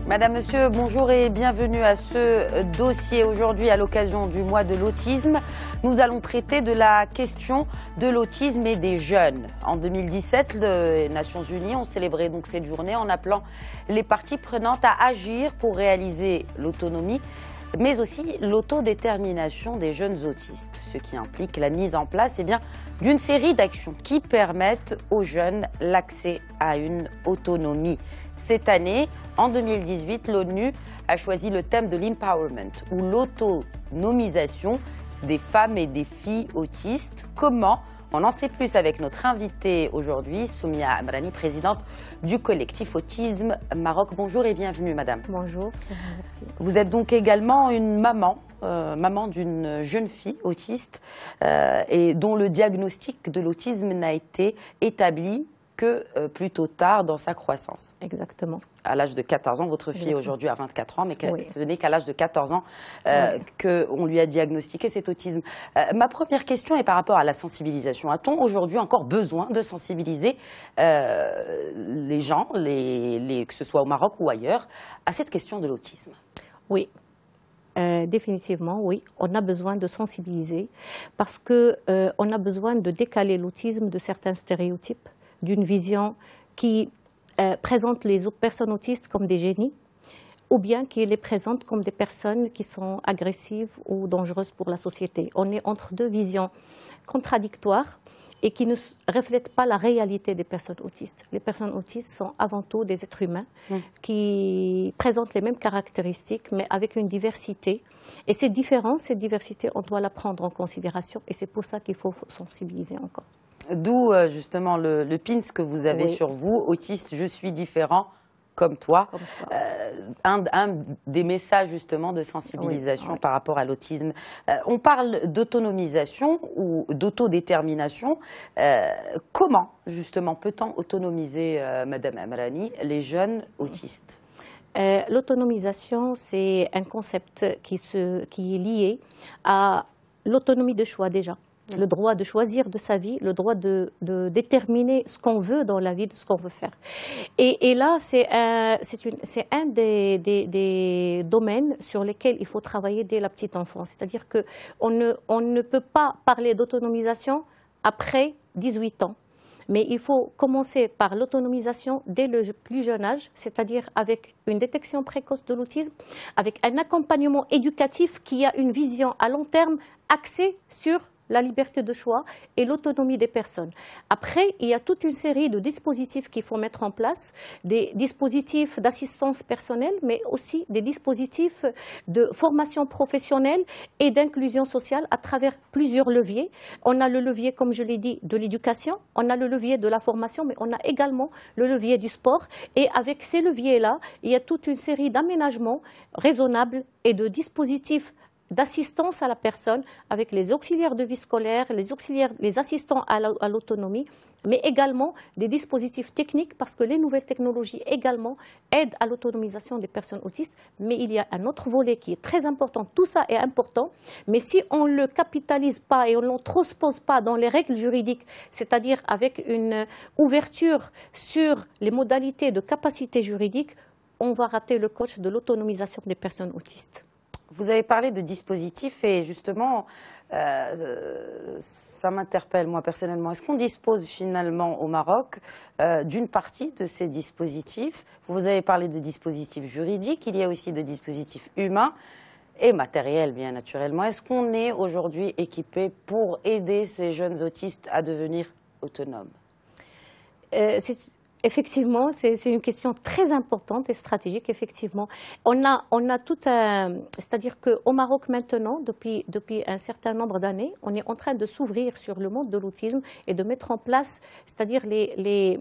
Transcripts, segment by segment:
Madame, Monsieur, bonjour et bienvenue à ce dossier. Aujourd'hui, à l'occasion du mois de l'autisme, nous allons traiter de la question de l'autisme et des jeunes. En 2017, les Nations Unies ont célébré donc cette journée en appelant les parties prenantes à agir pour réaliser l'autonomie, mais aussi l'autodétermination des jeunes autistes, ce qui implique la mise en place d'une série d'actions qui permettent aux jeunes l'accès à une autonomie. Cette année, en 2018, l'ONU a choisi le thème de l'empowerment ou l'autonomisation des femmes et des filles autistes. Comment ? On en sait plus avec notre invitée aujourd'hui, Soumia Amrani, présidente du collectif Autisme Maroc. Bonjour et bienvenue, madame. Bonjour, merci. Vous êtes donc également une maman, maman d'une jeune fille autiste et dont le diagnostic de l'autisme n'a été établi que plutôt tard dans sa croissance. Exactement. À l'âge de 14 ans, votre fille aujourd'hui a 24 ans, mais oui. ce n'est qu'à l'âge de 14 ans qu'on lui a diagnostiqué cet autisme. Ma première question est par rapport à la sensibilisation. A-t-on aujourd'hui encore besoin de sensibiliser les gens, que ce soit au Maroc ou ailleurs, à cette question de l'autisme? Oui. Définitivement, oui. On a besoin de sensibiliser parce qu'on a besoin de décaler l'autisme de certains stéréotypes, d'une vision qui présente les autres personnes autistes comme des génies ou bien qui les présente comme des personnes qui sont agressives ou dangereuses pour la société. On est entre deux visions contradictoires et qui ne reflètent pas la réalité des personnes autistes. Les personnes autistes sont avant tout des êtres humains qui présentent les mêmes caractéristiques mais avec une diversité. Et cette différence, cette diversité, on doit la prendre en considération et c'est pour ça qu'il faut sensibiliser encore. D'où justement le pins que vous avez sur vous, autiste, je suis différent comme toi. Un des messages justement de sensibilisation par rapport à l'autisme. On parle d'autonomisation ou d'autodétermination. Comment justement peut-on autonomiser, Madame Amrani, les jeunes autistes? L'autonomisation, c'est un concept qui est lié à l'autonomie de choix déjà. Le droit de choisir de sa vie, le droit de déterminer ce qu'on veut dans la vie, de ce qu'on veut faire. Et là, c'est un des domaines sur lesquels il faut travailler dès la petite enfance. C'est-à-dire qu'on ne peut pas parler d'autonomisation après 18 ans. Mais il faut commencer par l'autonomisation dès le plus jeune âge, c'est-à-dire avec une détection précoce de l'autisme, avec un accompagnement éducatif qui a une vision à long terme axée sur la liberté de choix et l'autonomie des personnes. Après, il y a toute une série de dispositifs qu'il faut mettre en place, des dispositifs d'assistance personnelle, mais aussi des dispositifs de formation professionnelle et d'inclusion sociale à travers plusieurs leviers. On a le levier, comme je l'ai dit, de l'éducation, on a le levier de la formation, mais on a également le levier du sport. Et avec ces leviers-là, il y a toute une série d'aménagements raisonnables et de dispositifs d'assistance à la personne avec les auxiliaires de vie scolaire, les assistants à l'autonomie, mais également des dispositifs techniques parce que les nouvelles technologies également aident à l'autonomisation des personnes autistes. Mais il y a un autre volet qui est très important. Tout ça est important, mais si on ne le capitalise pas et on ne le transpose pas dans les règles juridiques, c'est-à-dire avec une ouverture sur les modalités de capacité juridique, on va rater le coche de l'autonomisation des personnes autistes. Vous avez parlé de dispositifs et justement, ça m'interpelle moi personnellement. Est-ce qu'on dispose finalement au Maroc d'une partie de ces dispositifs? Vous avez parlé de dispositifs juridiques, il y a aussi de dispositifs humains et matériels bien naturellement. Est-ce qu'on est aujourd'hui équipé pour aider ces jeunes autistes à devenir autonomes? Effectivement, c'est une question très importante et stratégique, effectivement. On a tout un... C'est-à-dire qu'au Maroc maintenant, depuis un certain nombre d'années, on est en train de s'ouvrir sur le monde de l'autisme et de mettre en place, c'est-à-dire les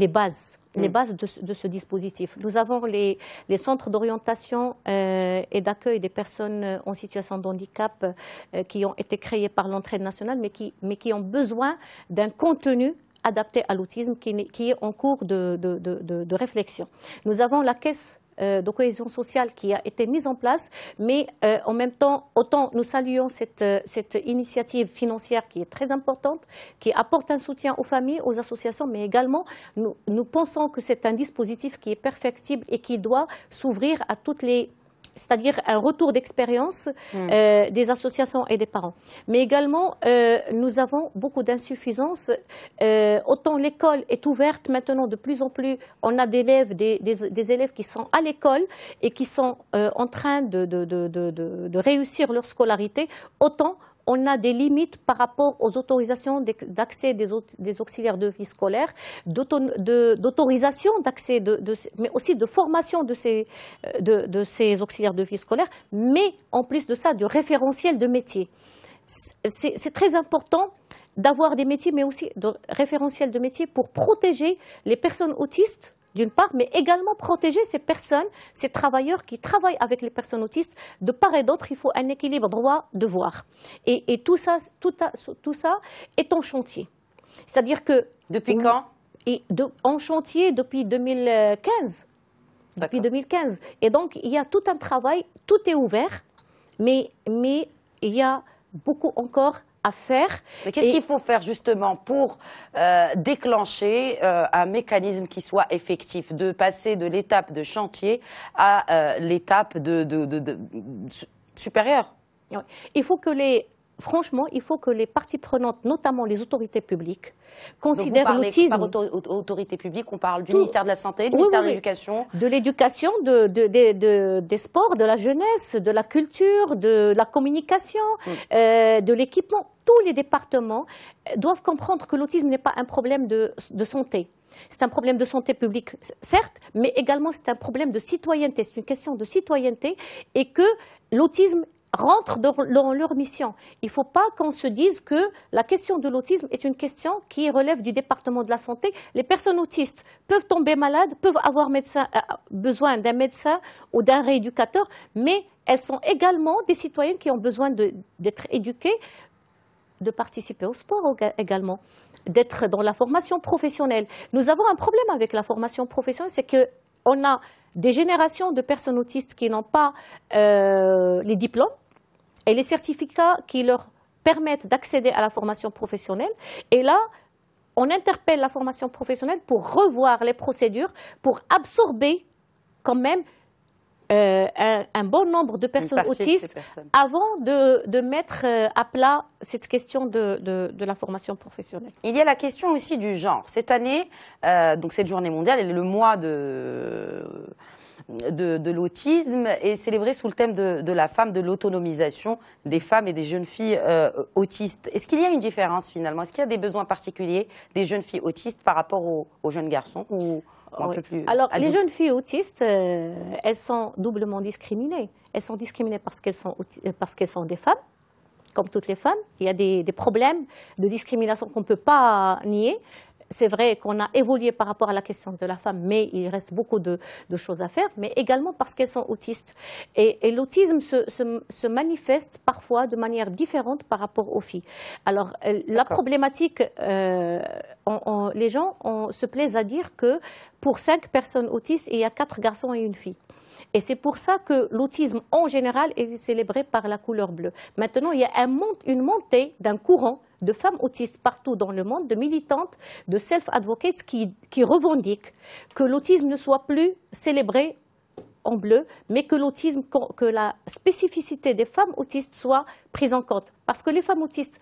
bases. Les bases de ce dispositif. Nous avons les centres d'orientation et d'accueil des personnes en situation de handicap qui ont été créés par l'entraide nationale, mais qui ont besoin d'un contenu adapté à l'autisme qui est en cours de réflexion. Nous avons la caisse de cohésion sociale qui a été mise en place, mais en même temps, autant nous saluons cette initiative financière qui est très importante, qui apporte un soutien aux familles, aux associations, mais également nous pensons que c'est un dispositif qui est perfectible et qui doit s'ouvrir à toutes les... c'est-à-dire un retour d'expérience des associations et des parents. Mais également, nous avons beaucoup d'insuffisances. Autant l'école est ouverte maintenant, de plus en plus, on a des élèves qui sont à l'école et qui sont en train de réussir leur scolarité, autant on a des limites par rapport aux autorisations d'accès des auxiliaires de vie scolaire, d'autorisation d'accès, mais aussi de formation de ces auxiliaires de vie scolaire, mais en plus de ça, de référentiel de métiers. C'est très important d'avoir des métiers, mais aussi de référentiels de métiers pour protéger les personnes autistes, d'une part, mais également protéger ces personnes, ces travailleurs qui travaillent avec les personnes autistes. De part et d'autre, il faut un équilibre droit-devoir. Et tout ça est en chantier. C'est-à-dire que... Depuis quand? En chantier depuis 2015. Depuis 2015. Et donc, il y a tout un travail, tout est ouvert, mais il y a beaucoup encore à faire. Mais qu'est-ce qu'il faut faire justement pour déclencher un mécanisme qui soit effectif, de passer de l'étape de chantier à l'étape supérieure? Il faut que franchement, il faut que les parties prenantes, notamment les autorités publiques, considèrent l'autisme. Par autorité publique, on parle du ministère de la Santé, du ministère de l'Éducation. De l'éducation, des sports, de la jeunesse, de la culture, de la communication, de l'équipement. Tous les départements doivent comprendre que l'autisme n'est pas un problème de santé. C'est un problème de santé publique, certes, mais également c'est un problème de citoyenneté. C'est une question de citoyenneté et que l'autisme rentrent dans leur mission. Il ne faut pas qu'on se dise que la question de l'autisme est une question qui relève du département de la santé. Les personnes autistes peuvent tomber malades, peuvent avoir besoin d'un médecin ou d'un rééducateur, mais elles sont également des citoyennes qui ont besoin d'être éduquées, de participer au sport également, d'être dans la formation professionnelle. Nous avons un problème avec la formation professionnelle, c'est qu'on a des générations de personnes autistes qui n'ont pas les diplômes et les certificats qui leur permettent d'accéder à la formation professionnelle. Et là, on interpelle la formation professionnelle pour revoir les procédures, pour absorber quand même un bon nombre de personnes autistes avant de mettre à plat cette question de la formation professionnelle. Il y a la question aussi du genre. Cette année, donc cette journée mondiale, elle est le mois de l'autisme est célébrée sous le thème de la femme, de l'autonomisation des femmes et des jeunes filles autistes. Est-ce qu'il y a une différence finalement? Est-ce qu'il y a des besoins particuliers des jeunes filles autistes par rapport aux jeunes garçons ou un peu plus Alors, adultes? les jeunes filles autistes, elles sont doublement discriminées. Elles sont discriminées parce qu'elles sont des femmes, comme toutes les femmes. Il y a des problèmes de discrimination qu'on ne peut pas nier. C'est vrai qu'on a évolué par rapport à la question de la femme, mais il reste beaucoup de choses à faire, mais également parce qu'elles sont autistes. Et l'autisme se manifeste parfois de manière différente par rapport aux filles. Alors, la problématique, les gens se plaisent à dire que pour 5 personnes autistes, il y a 4 garçons et une fille. Et c'est pour ça que l'autisme, en général, est célébré par la couleur bleue. Maintenant, il y a une montée d'un courant de femmes autistes partout dans le monde, de militantes, de self-advocates qui revendiquent que l'autisme ne soit plus célébré en bleu, mais que la spécificité des femmes autistes soit prise en compte. Parce que les femmes autistes,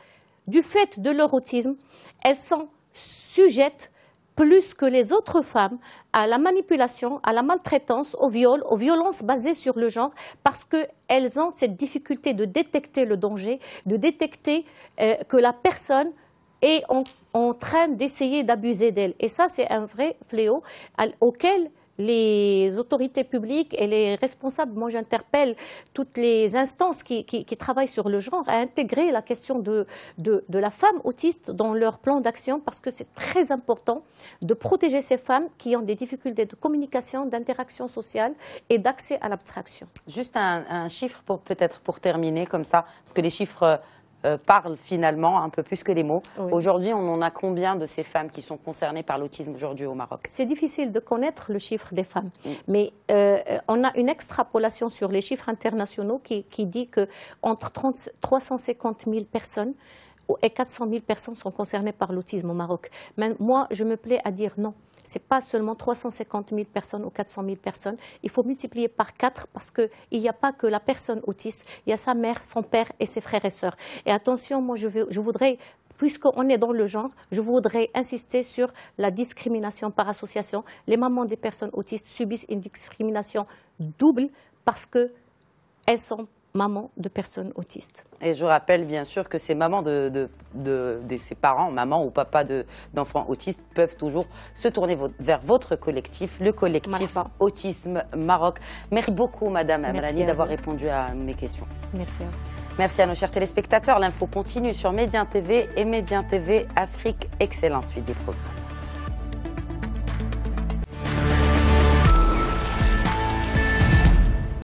du fait de leur autisme, elles sont sujettes plus que les autres femmes à la manipulation, à la maltraitance, au viol, aux violences basées sur le genre, parce qu'elles ont cette difficulté de détecter le danger, de détecter que la personne est en train d'essayer d'abuser d'elle. Et ça, c'est un vrai fléau auquel les autorités publiques et les responsables, moi j'interpelle toutes les instances qui travaillent sur le genre à intégrer la question de la femme autiste dans leur plan d'action parce que c'est très important de protéger ces femmes qui ont des difficultés de communication, d'interaction sociale et d'accès à l'abstraction. Juste un chiffre peut-être pour terminer comme ça, parce que les chiffres parlent finalement un peu plus que les mots. Oui. Aujourd'hui, on en a combien de ces femmes qui sont concernées par l'autisme aujourd'hui au Maroc? C'est difficile de connaître le chiffre des femmes, mais on a une extrapolation sur les chiffres internationaux qui dit qu'entre 350 000 personnes et 400 000 personnes sont concernées par l'autisme au Maroc. Mais moi, je me plais à dire non. Ce n'est pas seulement 350 000 personnes ou 400 000 personnes. Il faut multiplier par 4 parce qu'il n'y a pas que la personne autiste. Il y a sa mère, son père et ses frères et sœurs. Et attention, moi, je voudrais, puisqu'on est dans le genre, je voudrais insister sur la discrimination par association. Les mamans des personnes autistes subissent une discrimination double parce qu'elles sont mamans de personnes autistes. Et je rappelle bien sûr que ces mamans de ces parents, maman ou papa d'enfants autistes, peuvent toujours se tourner vers votre collectif, le collectif Marhaba. Autisme Maroc. Merci beaucoup, Madame Amrani, d'avoir vous. répondu à mes questions. Merci à vous. Merci à nos chers téléspectateurs. L'info continue sur Médien TV et Médien TV Afrique. Excellente suite des programmes.